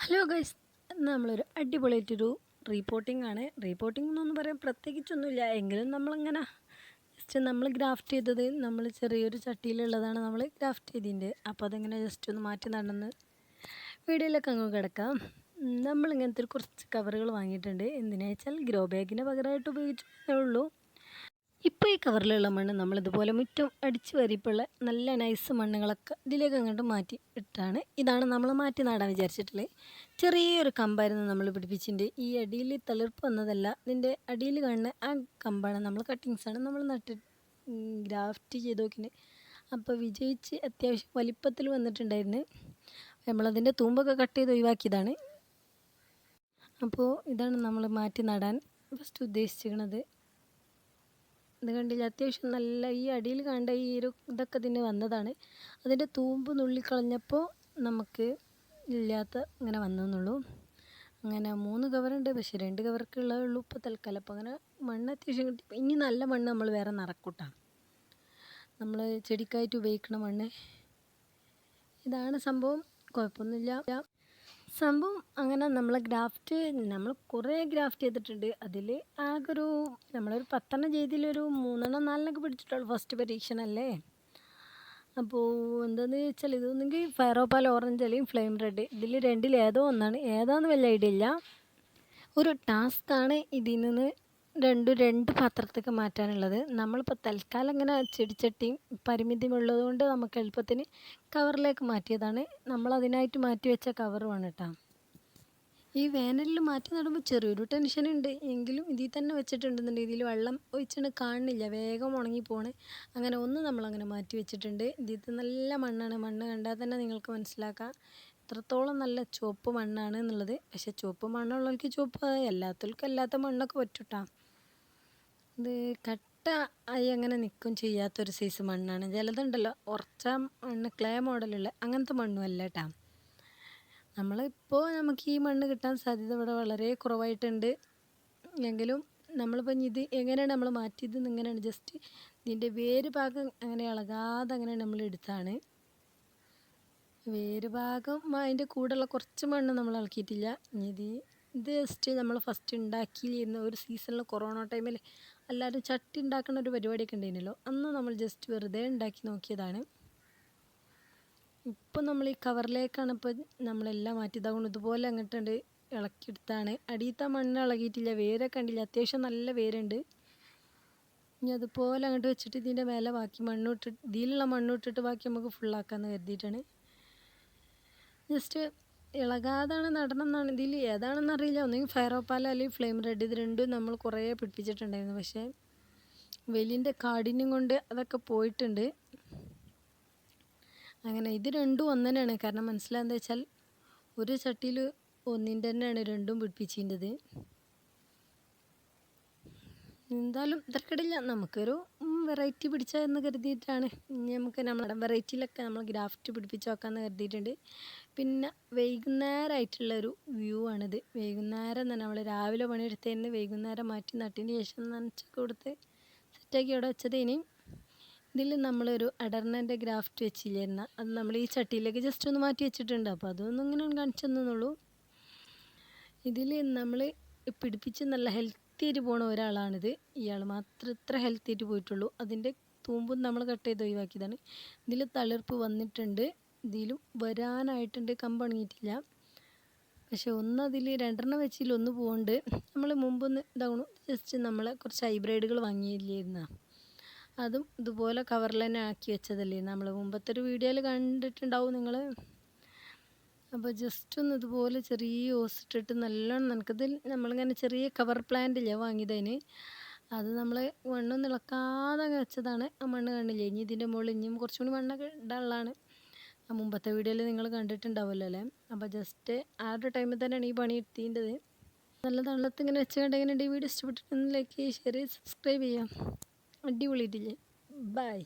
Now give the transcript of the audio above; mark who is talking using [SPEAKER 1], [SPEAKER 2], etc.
[SPEAKER 1] Hello guys, നമ്മളൊരു അടിപൊളിയായിട്ടൊരു reporting ആണ്. Reporting എന്നൊന്നും പറയാൻ പ്രത്യേകിച്ചൊന്നുമില്ല, എങ്കിലും നമ്മളിങ്ങനെ ജസ്റ്റ് നമ്മൾ ഗ്രാഫ്റ്റ് ചെയ്തത് നമ്മൾ ചെറിയൊരു ചട്ടിയിലുള്ളതാണ് നമ്മൾ ഗ്രാഫ്റ്റ് ചെയ്തിട്ടുണ്ട്. അപ്പോൾ അതിങ്ങനെ ജസ്റ്റ് ഒന്ന് മാറ്റി നടന്ന് വീഡിയോയിലൊക്കെ അങ്ങ് കിടക്കാം. നമ്മളിങ്ങനത്തെ ഒരു കുറച്ച് കവറുകൾ വാങ്ങിയിട്ടുണ്ട്. എന്തിനാ വെച്ചാൽ ഗ്രോ ബാഗിന് പകരമായിട്ട് ഉപയോഗിച്ചേ ഉള്ളൂ. ഇപ്പോൾ ഈ കവറിലുള്ള മണ്ണ് നമ്മളിതുപോലെ മുറ്റം അടിച്ച് വരിപ്പുള്ള നല്ല നൈസ് മണ്ണുകളൊക്കെ ഇതിലേക്ക് അങ്ങോട്ട് മാറ്റി ഇട്ടാണ്. ഇതാണ് നമ്മൾ മാറ്റി നടാൻ വിചാരിച്ചിട്ടുള്ളത്. ചെറിയൊരു കമ്പായിരുന്നു നമ്മൾ പിടിപ്പിച്ചിട്ടുണ്ട്. ഈ അടിയിൽ തളിർപ്പ് വന്നതല്ല, ഇതിൻ്റെ അടിയിൽ കാണുന്ന ആ കമ്പാണ്, നമ്മൾ കട്ടിങ്സാണ് നമ്മൾ ഗ്രാഫ്റ്റ് ചെയ്ത് നോക്കിയിട്ട്. അപ്പോൾ വിജയിച്ച് അത്യാവശ്യം വലിപ്പത്തിൽ വന്നിട്ടുണ്ടായിരുന്നു. നമ്മളതിൻ്റെ തൂമ്പൊക്കെ കട്ട് ചെയ്ത് ഒഴിവാക്കിയതാണ്. അപ്പോൾ ഇതാണ് നമ്മൾ മാറ്റി നടാൻ ഫസ്റ്റ് ഉദ്ദേശിച്ചിരിക്കുന്നത്. ഇത് കണ്ടില്ല, അത്യാവശ്യം നല്ല ഈ അടിയിൽ കണ്ട ഈ ഒരു ഇതൊക്കെ ഇതിന് വന്നതാണ്. അതിൻ്റെ തൂമ്പ് നുള്ളിക്കളഞ്ഞപ്പോൾ നമുക്ക് ഇല്ലാത്ത ഇങ്ങനെ വന്നെന്നുള്ളൂ. അങ്ങനെ 3 കവറുണ്ട്, പക്ഷേ 2 കവർക്കുള്ളതേ ഉള്ളൂ ഇപ്പോൾ തൽക്കാലം. അപ്പോൾ അങ്ങനെ മണ്ണ് അത്യാവശ്യം കിട്ടി. ഇനി നല്ല മണ്ണ് നമ്മൾ വേറെ നിറക്കൂട്ടാം, നമ്മൾ ചെടിക്കായിട്ട് ഉപയോഗിക്കണ മണ്ണ്. ഇതാണ് സംഭവം, കുഴപ്പമൊന്നുമില്ല സംഭവം. അങ്ങനെ നമ്മൾ കുറേ ഗ്രാഫ്റ്റ് ചെയ്തിട്ടുണ്ട്. അതിൽ ആകെ നമ്മളൊരു 10 ചെയ്തിലൊരു 3 4 പിടിച്ചിട്ടുള്ളൂ. ഫസ്റ്റ് പരീക്ഷണമല്ലേ. അപ്പോൾ എന്താണെന്ന് വെച്ചാൽ ഇതൊന്നെങ്കിൽ ഫയറോപ്പാൽ ഓറഞ്ച് അല്ലെങ്കിൽ ഫ്ലെയിം റെഡ്, ഇതിൽ രണ്ടിൽ ഏതോ ഒന്നാണ്. ഏതാന്ന് വലിയ ഐഡിയ ഇല്ല. ഒരു ടാസ്ക്കാണ് ഇതിൽ നിന്ന് രണ്ട് പാത്രത്തേക്ക് മാറ്റാനുള്ളത്. നമ്മളിപ്പോൾ തൽക്കാലം ഇങ്ങനെ ചെടിച്ചട്ടിയും പരിമിതിയുമുള്ളത് കൊണ്ട് നമുക്ക് എളുപ്പത്തിന് കവറിലേക്ക് മാറ്റിയതാണ്. നമ്മളതിനായിട്ട് മാറ്റി വെച്ച കവറുമാണ് കേട്ടോ. ഈ വേനലിൽ മാറ്റി നടുമ്പോൾ ചെറിയൊരു ടെൻഷനുണ്ട്, എങ്കിലും ഇതിൽ തന്നെ വെച്ചിട്ടുണ്ടെന്നുണ്ട്. ഇതിൽ വെള്ളം ഒഴിച്ചിട്ട് കാണുന്നില്ല, വേഗം ഉണങ്ങി പോണ്. അങ്ങനെ നമ്മളങ്ങനെ മാറ്റി വെച്ചിട്ടുണ്ട്. ഇതിൽ നല്ല മണ്ണാണ്. മണ്ണ് കണ്ടാൽ തന്നെ നിങ്ങൾക്ക് മനസ്സിലാക്കാം എത്രത്തോളം നല്ല ചുവപ്പ് മണ്ണാണ് എന്നുള്ളത്. പക്ഷേ ചുവപ്പ് മണ്ണുള്ളവർക്ക് ചുവപ്പ്, അല്ലാത്തവർക്ക് അല്ലാത്ത മണ്ണൊക്കെ പറ്റൂട്ടാ. ഇത് കട്ട ആയി അങ്ങനെ നിൽക്കും ചെയ്യാത്തൊരു സൈസ് മണ്ണാണ്. ചിലതുണ്ടല്ലോ ഉറച്ച മണ്ണ്, ക്ലേ മോഡലുള്ള അങ്ങനത്തെ മണ്ണും അല്ല കേട്ടോ. നമുക്ക് ഈ മണ്ണ് കിട്ടാൻ സാധ്യത ഇവിടെ വളരെ കുറവായിട്ടുണ്ട്. എങ്കിലും നമ്മളിപ്പോൾ ഇത് എങ്ങനെയാണ് നമ്മൾ മാറ്റിയത് ഇങ്ങനെയാണ്. ജസ്റ്റ് ഇതിൻ്റെ വേര് ഭാഗം അങ്ങനെ ഇളകാതെ അങ്ങനെ നമ്മൾ എടുത്താണ്. വേര് ഭാഗം അതിൻ്റെ കൂടെയുള്ള കുറച്ച് മണ്ണ് നമ്മൾ ഇളക്കിയിട്ടില്ല. ഇത് ജസ്റ്റ് നമ്മൾ ഫസ്റ്റ് ഉണ്ടാക്കിയിരുന്ന ഒരു സീസണിൽ കൊറോണ ടൈമിൽ എല്ലാവരും ചട്ടി ഉണ്ടാക്കുന്ന ഒരു പരിപാടിയൊക്കെ ഉണ്ടായിരുന്നല്ലോ, അന്ന് നമ്മൾ ജസ്റ്റ് വെറുതെ ഉണ്ടാക്കി നോക്കിയതാണ്. ഇപ്പം നമ്മൾ ഈ കവറിലേക്കാണ് ഇപ്പോൾ നമ്മളെല്ലാം മാറ്റിയതാകുന്നു. ഇതുപോലെ അങ്ങോട്ടുണ്ട് ഇളക്കിയെടുത്താണ്. അടിയത്തെ മണ്ണ് ഇളകിയിട്ടില്ല, വേരൊക്കെ കണ്ടില്ല, അത്യാവശ്യം നല്ല വേരുണ്ട്. ഇനി അതുപോലെ അങ്ങോട്ട് വെച്ചിട്ട് ഇതിൻ്റെ മേലെ ബാക്കി ഇതിലുള്ള മണ്ണിട്ടിട്ട് ബാക്കി നമുക്ക് ഫുള്ളാക്കാമെന്ന് കരുതിയിട്ടാണ്. ജസ്റ്റ് ഇളകാതാണ് നടണം എന്നാണ്. ഇതിൽ ഏതാണെന്ന് അറിയില്ല, ഒന്നെങ്കിൽ ഫയറോപ്പാല അല്ലെങ്കിൽ ഫ്ലെയിം റെഡ്, ഇത് രണ്ടും നമ്മൾ കുറേ പിടിപ്പിച്ചിട്ടുണ്ടായിരുന്നു. പക്ഷേ വെയിലിൻ്റെ കാഠിന്യം കൊണ്ട് അതൊക്കെ പോയിട്ടുണ്ട്. അങ്ങനെ ഇത് രണ്ടും ഒന്നനെയാണ്. കാരണം മനസ്സിലാകുന്നത് വെച്ചാൽ ഒരു ചട്ടിയിൽ ഒന്നിൻ്റെ തന്നെയാണ് രണ്ടും പിടിപ്പിച്ചിട്ടുള്ളത്. എന്തായാലും തിരക്കടില്ല, നമുക്കൊരു വെറൈറ്റി പിടിച്ചതെന്ന് കരുതിയിട്ടാണ്. ഇനി നമ്മുടെ വെറൈറ്റിയിലൊക്കെ നമ്മൾ ഗ്രാഫ്റ്റ് പിടിപ്പിച്ച് നോക്കാമെന്ന് കരുതിയിട്ടുണ്ട്. പിന്നെ വൈകുന്നേരമായിട്ടുള്ളൊരു വ്യൂ ആണിത്. വൈകുന്നേരം തന്നെ നമ്മൾ രാവിലെ പണിയെടുത്തതിന് വൈകുന്നേരം മാറ്റി നട്ടിന് ശേഷം നനച്ചൊക്കെ കൊടുത്ത് സെറ്റാക്കി അവിടെ വെച്ചത്. ഇനി ഇതിൽ നമ്മളൊരു അടർന്നൻ്റെ ഗ്രാഫ്റ്റ് വെച്ചില്ലായിരുന്നു, അത് നമ്മൾ ഈ ചട്ടിയിലേക്ക് ജസ്റ്റ് ഒന്ന് മാറ്റി വെച്ചിട്ടുണ്ട്. അപ്പോൾ അതൊന്നും ഇങ്ങനെ കാണിച്ചു തന്നുള്ളൂ. ഇതിൽ നമ്മൾ പിടിപ്പിച്ച് നല്ല ഹെൽത്തി ആയിട്ട് പോണ ഒരാളാണിത്. ഇയാൾ മാത്രം ഇത്ര ഹെൽത്തി ആയിട്ട് പോയിട്ടുള്ളൂ. അതിൻ്റെ തൂമ്പും നമ്മൾ കട്ട് ചെയ്ത് ഒഴിവാക്കിയതാണ്. ഇതിൽ തളിർപ്പ് വന്നിട്ടുണ്ട്, ഇതിലും വരാനായിട്ടുണ്ട്, കമ്പണങ്ങിയിട്ടില്ല. പക്ഷെ അതിൽ 2 വെച്ചിൽ ഒന്ന് പോകുന്നുണ്ട്. നമ്മൾ മുമ്പൊന്ന് ഇതാവണം, ജസ്റ്റ് നമ്മൾ കുറച്ച് ഹൈബ്രിഡുകൾ വാങ്ങിയില്ലായിരുന്നു, അതും ഇതുപോലെ കവറിൽ തന്നെ ആക്കി വെച്ചതല്ലേ, നമ്മൾ മുമ്പത്തെ ഒരു വീഡിയോയിൽ കണ്ടിട്ടുണ്ടാവും നിങ്ങൾ. അപ്പോൾ ജസ്റ്റ് ഒന്ന് ഇതുപോലെ ചെറിയ ഓസിട്ടിട്ട് നല്ലോണം നമുക്കതിൽ നമ്മളിങ്ങനെ ചെറിയ കവർ പ്ലാന്റ് ഇല്ലേ വാങ്ങിയതിന്, അത് നമ്മൾ മണ്ണൊന്നും ഇളക്കാതെ വെച്ചതാണ്. ആ മണ്ണ് കണ്ടില്ലേ. ഇനി ഇതിൻ്റെ മുകളിൽ ഇനിയും കുറച്ചുകൂടി മണ്ണൊക്കെ ഇടാനുള്ളതാണ്. ആ മുമ്പത്തെ വീഡിയോയിൽ നിങ്ങൾ കണ്ടിട്ടുണ്ടാവുമല്ലോ അല്ലേ. അപ്പോൾ ജസ്റ്റ് ആ ഒരു ടൈമിൽ തന്നെയാണ് ഈ പണി എത്തിയത്. നല്ല തള്ളത്ത് ഇങ്ങനെ വെച്ച് കണ്ടെങ്കിൽ ഈ വീഡിയോ ഇഷ്ടപ്പെട്ടിട്ടുണ്ടെങ്കിൽ ലൈക്ക് ചെയ്യുക, ഷെയർ ചെയ്യുക, സബ്സ്ക്രൈബ് ചെയ്യാം. അടിപൊളിയിട്ടില്ലേ. ബൈ.